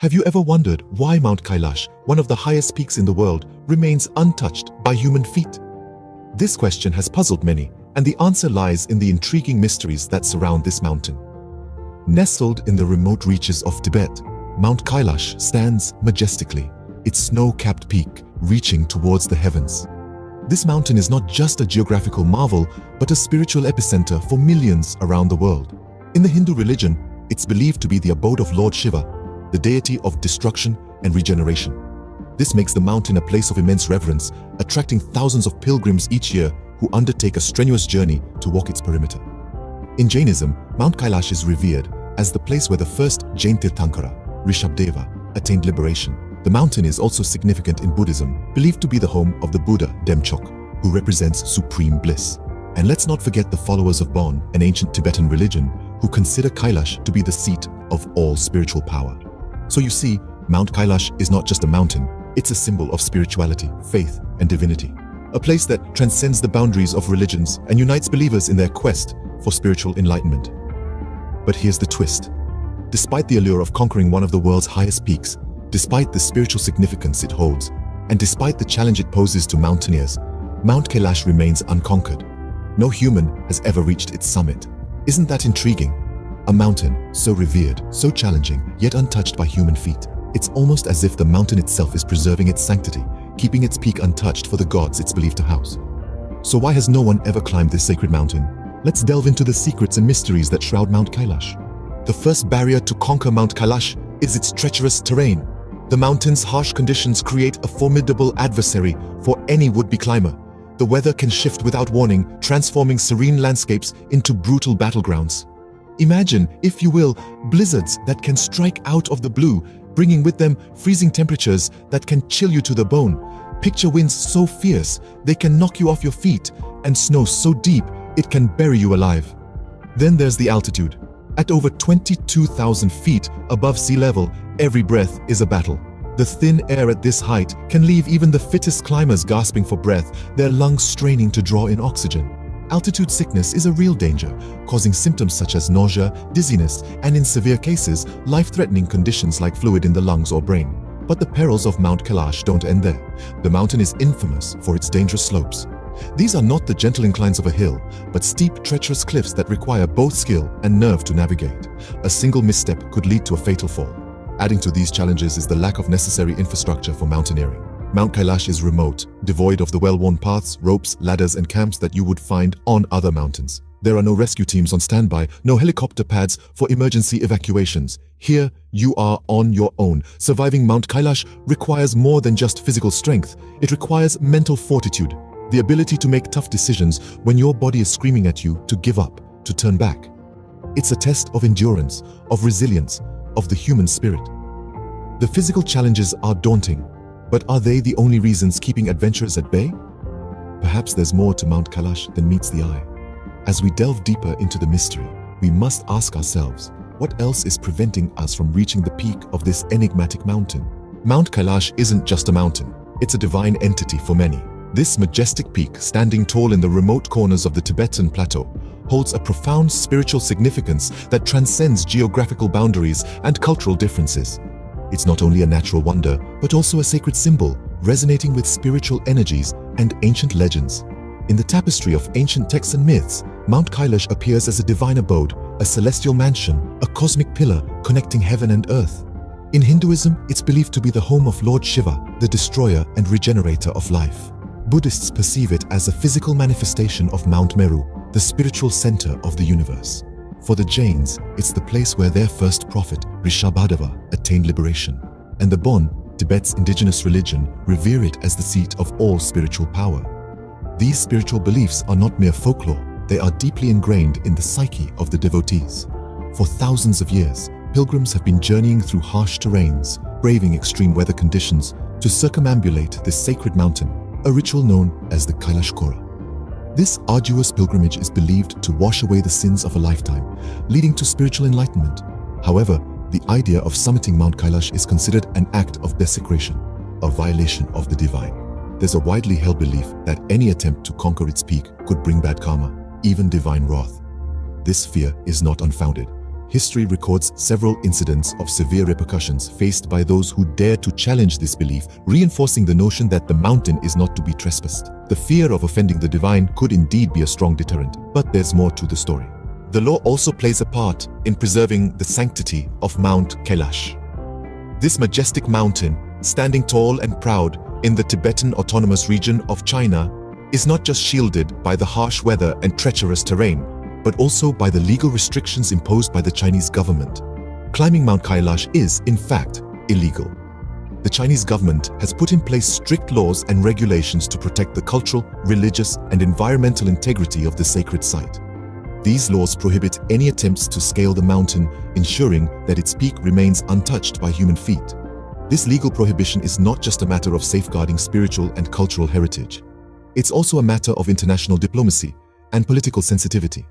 Have you ever wondered why Mount Kailash, one of the highest peaks in the world, remains untouched by human feet? This question has puzzled many, and the answer lies in the intriguing mysteries that surround this mountain. Nestled in the remote reaches of Tibet, Mount Kailash stands majestically, its snow-capped peak reaching towards the heavens. This mountain is not just a geographical marvel, but a spiritual epicenter for millions around the world. In the Hindu religion, it's believed to be the abode of Lord Shiva, the deity of destruction and regeneration. This makes the mountain a place of immense reverence, attracting thousands of pilgrims each year who undertake a strenuous journey to walk its perimeter. In Jainism, Mount Kailash is revered as the place where the first Jain Tirthankara, Rishabdeva, attained liberation. The mountain is also significant in Buddhism, believed to be the home of the Buddha Demchok, who represents supreme bliss. And let's not forget the followers of Bon, an ancient Tibetan religion, who consider Kailash to be the seat of all spiritual power. So you see, Mount Kailash is not just a mountain, it's a symbol of spirituality, faith, and divinity. A place that transcends the boundaries of religions and unites believers in their quest for spiritual enlightenment. But here's the twist. Despite the allure of conquering one of the world's highest peaks, despite the spiritual significance it holds, and despite the challenge it poses to mountaineers, Mount Kailash remains unconquered. No human has ever reached its summit. Isn't that intriguing? A mountain so revered, so challenging, yet untouched by human feet. It's almost as if the mountain itself is preserving its sanctity, keeping its peak untouched for the gods it's believed to house. So why has no one ever climbed this sacred mountain? Let's delve into the secrets and mysteries that shroud Mount Kailash. The first barrier to conquer Mount Kailash is its treacherous terrain. The mountain's harsh conditions create a formidable adversary for any would-be climber. The weather can shift without warning, transforming serene landscapes into brutal battlegrounds. Imagine, if you will, blizzards that can strike out of the blue, bringing with them freezing temperatures that can chill you to the bone. Picture winds so fierce they can knock you off your feet, and snow so deep it can bury you alive. Then there's the altitude. At over 22,000 feet above sea level, every breath is a battle. The thin air at this height can leave even the fittest climbers gasping for breath, their lungs straining to draw in oxygen. Altitude sickness is a real danger, causing symptoms such as nausea, dizziness, and in severe cases, life-threatening conditions like fluid in the lungs or brain. But the perils of Mount Kailash don't end there. The mountain is infamous for its dangerous slopes. These are not the gentle inclines of a hill, but steep, treacherous cliffs that require both skill and nerve to navigate. A single misstep could lead to a fatal fall. Adding to these challenges is the lack of necessary infrastructure for mountaineering. Mount Kailash is remote, devoid of the well-worn paths, ropes, ladders, and camps that you would find on other mountains. There are no rescue teams on standby, no helicopter pads for emergency evacuations. Here, you are on your own. Surviving Mount Kailash requires more than just physical strength. It requires mental fortitude, the ability to make tough decisions when your body is screaming at you to give up, to turn back. It's a test of endurance, of resilience, of the human spirit. The physical challenges are daunting, but are they the only reasons keeping adventurers at bay? Perhaps there's more to Mount Kailash than meets the eye. As we delve deeper into the mystery, we must ask ourselves, what else is preventing us from reaching the peak of this enigmatic mountain? Mount Kailash isn't just a mountain, it's a divine entity for many. This majestic peak, standing tall in the remote corners of the Tibetan plateau, holds a profound spiritual significance that transcends geographical boundaries and cultural differences. It's not only a natural wonder, but also a sacred symbol, resonating with spiritual energies and ancient legends. In the tapestry of ancient texts and myths, Mount Kailash appears as a divine abode, a celestial mansion, a cosmic pillar connecting heaven and earth. In Hinduism, it's believed to be the home of Lord Shiva, the destroyer and regenerator of life. Buddhists perceive it as a physical manifestation of Mount Meru, the spiritual center of the universe. For the Jains, it's the place where their first prophet, Rishabdeva, attained liberation. And the Bon, Tibet's indigenous religion, revere it as the seat of all spiritual power. These spiritual beliefs are not mere folklore, they are deeply ingrained in the psyche of the devotees. For thousands of years, pilgrims have been journeying through harsh terrains, braving extreme weather conditions to circumambulate this sacred mountain, a ritual known as the Kailash Kora. This arduous pilgrimage is believed to wash away the sins of a lifetime, leading to spiritual enlightenment. However, the idea of summiting Mount Kailash is considered an act of desecration, a violation of the divine. There's a widely held belief that any attempt to conquer its peak could bring bad karma, even divine wrath. This fear is not unfounded. History records several incidents of severe repercussions faced by those who dare to challenge this belief, reinforcing the notion that the mountain is not to be trespassed. The fear of offending the divine could indeed be a strong deterrent, but there's more to the story. The law also plays a part in preserving the sanctity of Mount Kailash. This majestic mountain, standing tall and proud in the Tibetan Autonomous Region of China, is not just shielded by the harsh weather and treacherous terrain, but also by the legal restrictions imposed by the Chinese government. Climbing Mount Kailash is, in fact, illegal. The Chinese government has put in place strict laws and regulations to protect the cultural, religious, and environmental integrity of the sacred site. These laws prohibit any attempts to scale the mountain, ensuring that its peak remains untouched by human feet. This legal prohibition is not just a matter of safeguarding spiritual and cultural heritage. It's also a matter of international diplomacy and political sensitivity.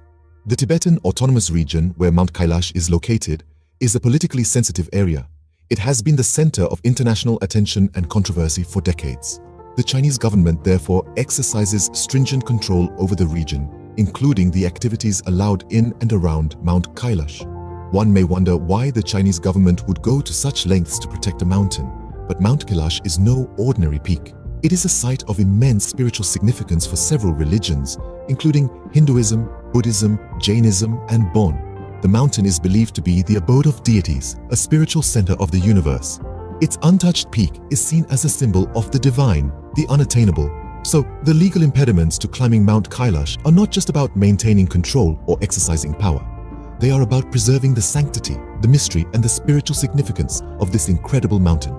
The Tibetan Autonomous Region, where Mount Kailash is located, is a politically sensitive area. It has been the center of international attention and controversy for decades. The Chinese government therefore exercises stringent control over the region, including the activities allowed in and around Mount Kailash. One may wonder why the Chinese government would go to such lengths to protect a mountain, but Mount Kailash is no ordinary peak. It is a site of immense spiritual significance for several religions, including Hinduism, Buddhism, Jainism, and Bon. The mountain is believed to be the abode of deities, a spiritual center of the universe. Its untouched peak is seen as a symbol of the divine, the unattainable. So, the legal impediments to climbing Mount Kailash are not just about maintaining control or exercising power. They are about preserving the sanctity, the mystery, and the spiritual significance of this incredible mountain.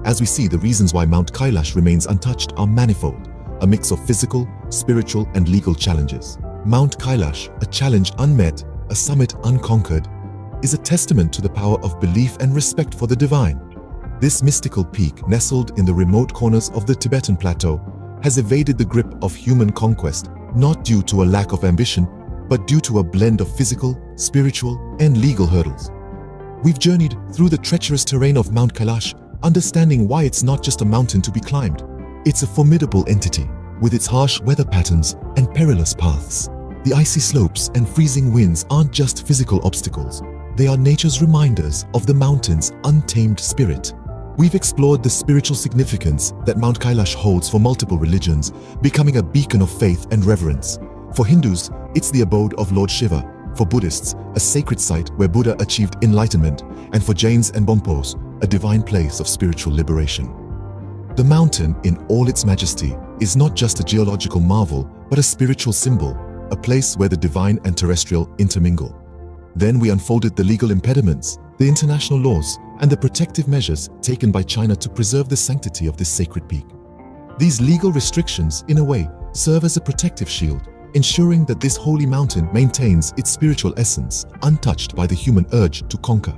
As we see, the reasons why Mount Kailash remains untouched are manifold, a mix of physical, spiritual, and legal challenges. Mount Kailash, a challenge unmet, a summit unconquered, is a testament to the power of belief and respect for the divine. This mystical peak, nestled in the remote corners of the Tibetan plateau, has evaded the grip of human conquest, not due to a lack of ambition, but due to a blend of physical, spiritual, and legal hurdles. We've journeyed through the treacherous terrain of Mount Kailash, understanding why it's not just a mountain to be climbed. It's a formidable entity, with its harsh weather patterns and perilous paths. The icy slopes and freezing winds aren't just physical obstacles. They are nature's reminders of the mountain's untamed spirit. We've explored the spiritual significance that Mount Kailash holds for multiple religions, becoming a beacon of faith and reverence. For Hindus, it's the abode of Lord Shiva. For Buddhists, a sacred site where Buddha achieved enlightenment. And for Jains and Bonpos, a divine place of spiritual liberation. The mountain, in all its majesty, is not just a geological marvel, but a spiritual symbol, a place where the divine and terrestrial intermingle. Then we unfolded the legal impediments, the international laws, and the protective measures taken by China to preserve the sanctity of this sacred peak. These legal restrictions, in a way, serve as a protective shield, ensuring that this holy mountain maintains its spiritual essence, untouched by the human urge to conquer.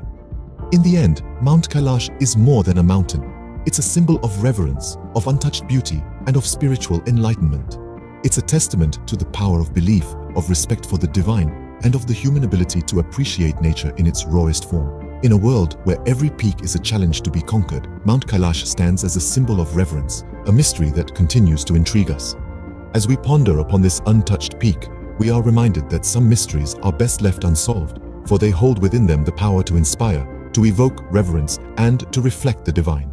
In the end, Mount Kailash is more than a mountain. It's a symbol of reverence, of untouched beauty, and of spiritual enlightenment. It's a testament to the power of belief, of respect for the divine, and of the human ability to appreciate nature in its rawest form. In a world where every peak is a challenge to be conquered, Mount Kailash stands as a symbol of reverence, a mystery that continues to intrigue us. As we ponder upon this untouched peak, we are reminded that some mysteries are best left unsolved, for they hold within them the power to inspire, to evoke reverence, and to reflect the divine.